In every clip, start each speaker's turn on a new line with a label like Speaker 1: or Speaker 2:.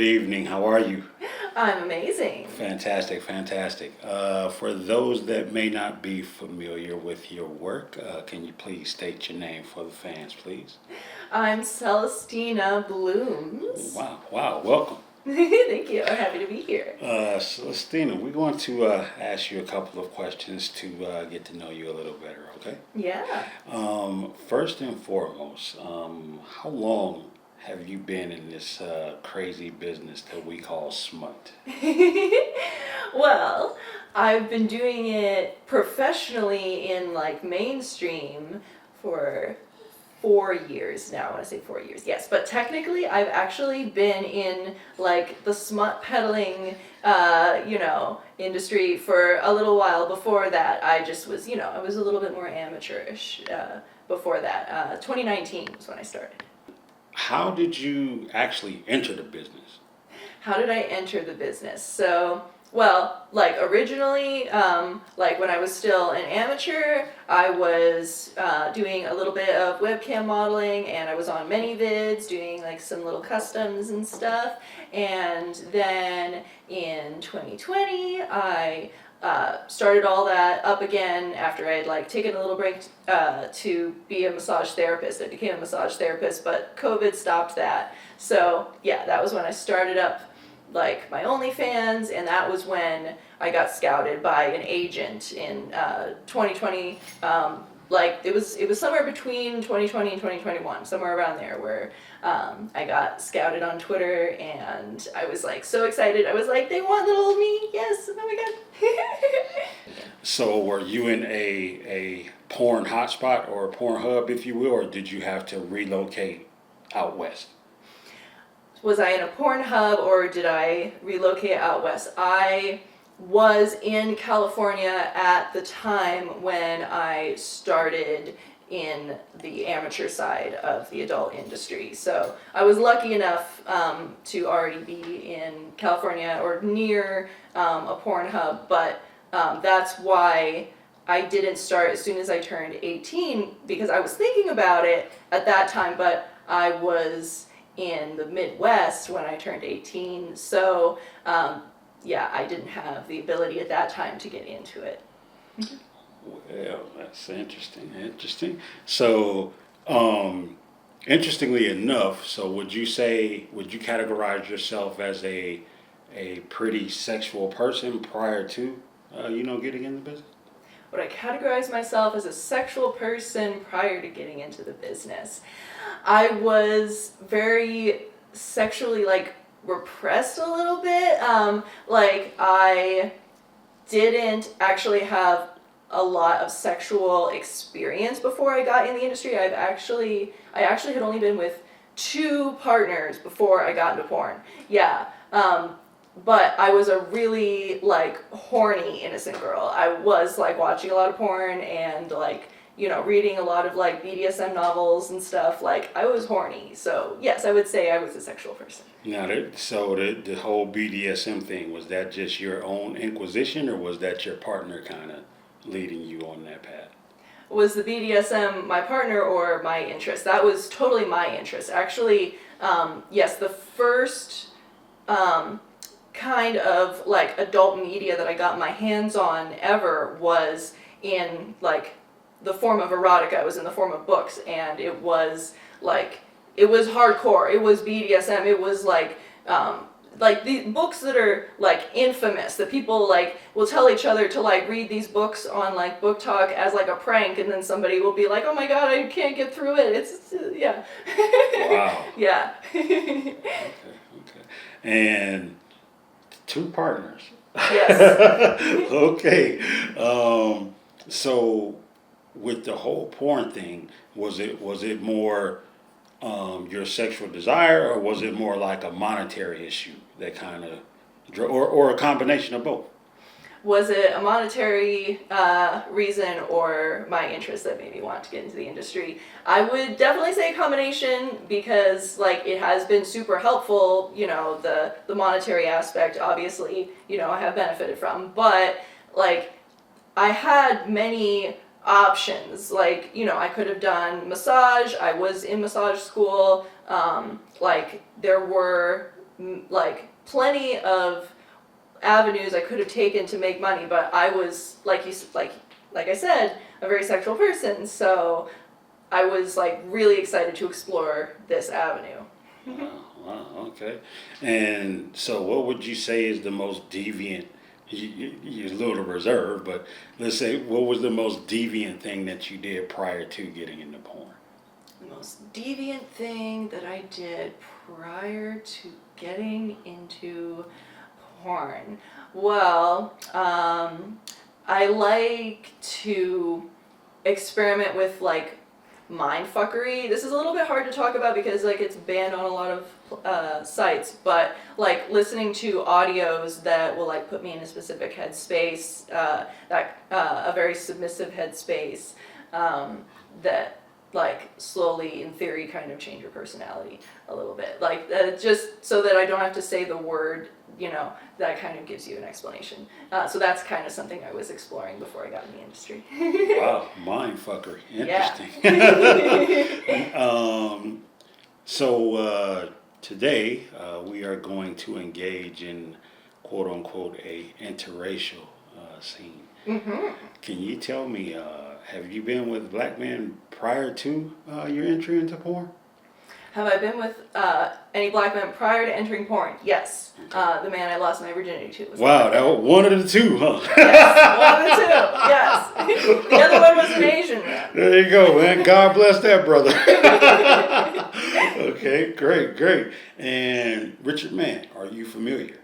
Speaker 1: evening. How are you?
Speaker 2: I'm amazing.
Speaker 1: Fantastic, fantastic. For those that may not be familiar with your work, can you please state your name for the fans, please?
Speaker 2: I'm Celestina Blooms.
Speaker 1: Wow, wow, welcome.
Speaker 2: Thank you. I'm happy to be here.
Speaker 1: Celestina, we're going to ask you a couple of questions to get to know you a little better, okay?
Speaker 2: Yeah.
Speaker 1: First and foremost, how long have you been in this crazy business that we call smut?
Speaker 2: Well, I've been doing it professionally in like mainstream for 4 years now. I want to say 4 years, yes. But technically, I've actually been in like the smut peddling, industry for a little while. Before that, I just was, I was a little bit more amateurish. Before that, 2019 was when I started.
Speaker 1: How did you actually enter the business?
Speaker 2: How did I enter the business? So, well, like originally, like when I was still an amateur, I was doing a little bit of webcam modeling, and I was on ManyVids doing like some little customs and stuff. And then in 2020, I started all that up again after I had like taken a little break to be a massage therapist. I became a massage therapist, but COVID stopped that. So yeah, that was when I started up like my OnlyFans, and that was when I got scouted by an agent in 2020. Like it was somewhere between 2020 and 2021, somewhere around there, where I got scouted on Twitter, and I was like so excited. I was like, they want little me, yes, oh my god.
Speaker 1: So, were you in a porn hotspot or a porn hub, if you will, or did you have to relocate out west?
Speaker 2: Was I in a porn hub or did I relocate out west? I was in California at the time when I started in the amateur side of the adult industry. So I was lucky enough to already be in California or near a porn hub, but that's why I didn't start as soon as I turned 18, because I was thinking about it at that time, but I was in the Midwest when I turned 18. So yeah, I didn't have the ability at that time to get into it.
Speaker 1: Well, that's interesting. Interesting. So, interestingly enough, so would you categorize yourself as a pretty sexual person prior to, getting in the business?
Speaker 2: Would I categorize myself as a sexual person prior to getting into the business? I was very sexually like repressed a little bit. Like I didn't actually have a lot of sexual experience before I got in the industry. I actually had only been with 2 partners before I got into porn. Yeah. But I was a really like horny innocent girl. I was like watching a lot of porn and like, reading a lot of like BDSM novels and stuff. Like I was horny. So yes, I would say I was a sexual person.
Speaker 1: Now, the whole BDSM thing, was that just your own inquisition, or was that your partner kind of leading you on that path?
Speaker 2: Was the BDSM my partner or my interest? That was totally my interest. Actually, yes, the first kind of like adult media that I got my hands on ever was in like the form of erotica. It was in the form of books, and it was hardcore. It was BDSM. It was like the books that are like infamous, that people like will tell each other to like read these books on like Book Talk as like a prank, and then somebody will be like, oh my god, I can't get through it. It's yeah.
Speaker 1: Wow.
Speaker 2: Yeah.
Speaker 1: Okay. And 2 partners.
Speaker 2: Yes.
Speaker 1: Okay. So with the whole porn thing, was it more your sexual desire, or was it more like a monetary issue that kind of, or a combination of both?
Speaker 2: Was it a monetary reason or my interest that made me want to get into the industry? I would definitely say a combination, because like it has been super helpful. The monetary aspect, obviously, I have benefited from, but like I had many options. Like, I could have done massage. I was in massage school. Like there were like plenty of avenues I could have taken to make money, but I was like I said, a very sexual person, so I was like really excited to explore this avenue.
Speaker 1: Wow, okay. And so, what would you say is the most deviant? You're a little reserved, but let's say, what was the most deviant thing that you did prior to getting into porn?
Speaker 2: The most deviant thing that I did prior to getting into porn. Well, I like to experiment with like mind fuckery. This is a little bit hard to talk about because like it's banned on a lot of sites, but like listening to audios that will like put me in a specific headspace, a very submissive headspace, that like slowly in theory kind of change your personality a little bit, like just so that I don't have to say the word, that kind of gives you an explanation. So that's kind of something I was exploring before I got in the industry.
Speaker 1: Wow, mind fuckery. Interesting. So today we are going to engage in quote unquote a interracial scene.
Speaker 2: Mm-hmm.
Speaker 1: Can you tell me, have you been with black men prior to your entry into porn?
Speaker 2: Have I been with any black men prior to entering porn? Yes. Okay. The man I lost my virginity to was.
Speaker 1: Wow, that was one of the two, huh?
Speaker 2: Yes, one of the two. Yes. The other one was an Asian man.
Speaker 1: There you go, man. God bless that brother. Okay, great. And Richard Mann, are you familiar?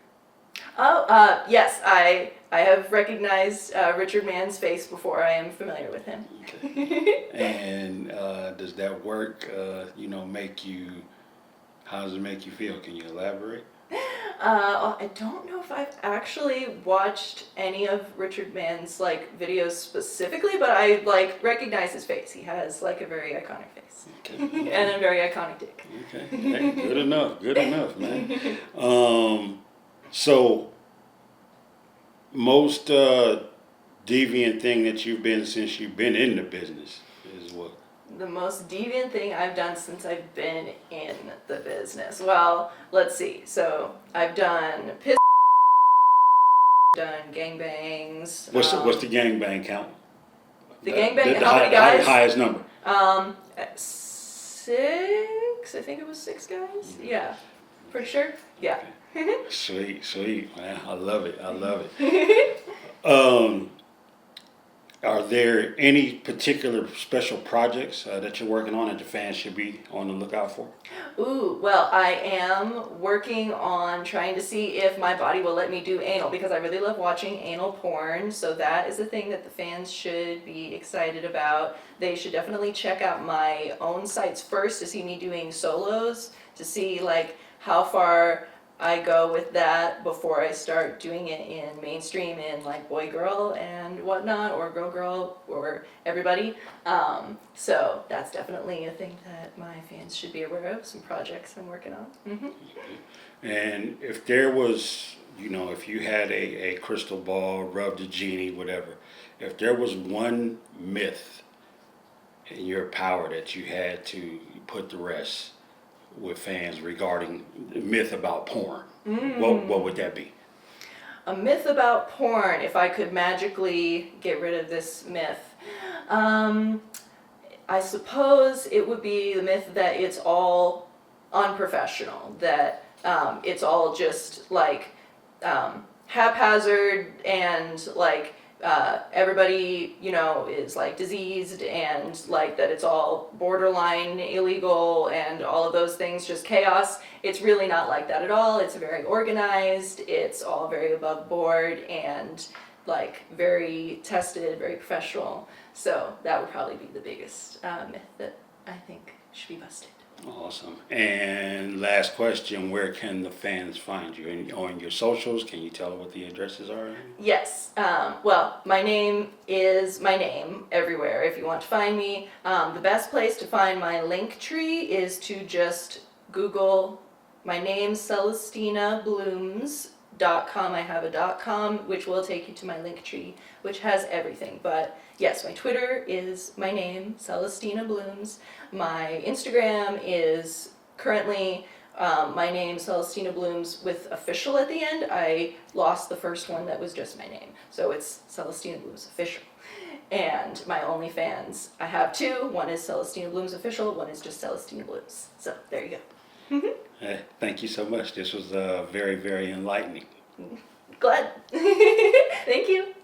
Speaker 2: Oh, yes. I have recognized Richard Mann's face before. I am familiar with him.
Speaker 1: Okay. And does that work, make you, how does it make you feel? Can you elaborate?
Speaker 2: I don't know if I've actually watched any of Richard Mann's like videos specifically, but I like recognize his face. He has like a very iconic face. Okay. And a very iconic dick.
Speaker 1: Okay. Hey, good enough, man. So most deviant thing that you've been since you've been in the business is what?
Speaker 2: The most deviant thing I've done since I've been in the business. Well, let's see. So I've done done gangbangs.
Speaker 1: What's the gangbang count?
Speaker 2: The gangbang. How many guys?
Speaker 1: The highest number.
Speaker 2: 6. I think it was 6 guys. Yeah, pretty sure. Yeah.
Speaker 1: Okay. Sweet, man. I love it. Are there any particular special projects that you're working on that the fans should be on the lookout for?
Speaker 2: Ooh, well, I am working on trying to see if my body will let me do anal because I really love watching anal porn. So that is a thing that the fans should be excited about. They should definitely check out my own sites first to see me doing solos, to see like how far I go with that before I start doing it in mainstream in like boy girl and whatnot, or girl or everybody. So that's definitely a thing that my fans should be aware of, some projects I'm working on. Mm-hmm.
Speaker 1: And if there was, if you had a crystal ball, rubbed a genie, whatever, if there was one myth in your power that you had to put to rest with fans regarding the myth about porn, what would that be?
Speaker 2: A myth about porn, if I could magically get rid of this myth. I suppose it would be the myth that it's all unprofessional, that it's all just like haphazard and like everybody, is like diseased and like that it's all borderline illegal and all of those things, just chaos. It's really not like that at all. It's very organized. It's all very above board and like very tested, very professional. So that would probably be the biggest myth that I think should be busted.
Speaker 1: Awesome. And last question, where can the fans find you? On your socials, can you tell what the addresses are?
Speaker 2: Yes. Well, my name is my name everywhere if you want to find me. The best place to find my link tree is to just Google my name, Celestina Blooms.com. I have a .com, which will take you to my link tree, which has everything. But yes, my Twitter is my name, Celestina Blooms. My Instagram is currently my name, Celestina Blooms, with official at the end. I lost the first one that was just my name. So it's Celestina Blooms Official. And my OnlyFans, I have two. One is Celestina Blooms Official, one is just Celestina Blooms. So there you go.
Speaker 1: Thank you so much. This was very, very enlightening.
Speaker 2: Glad. Thank you.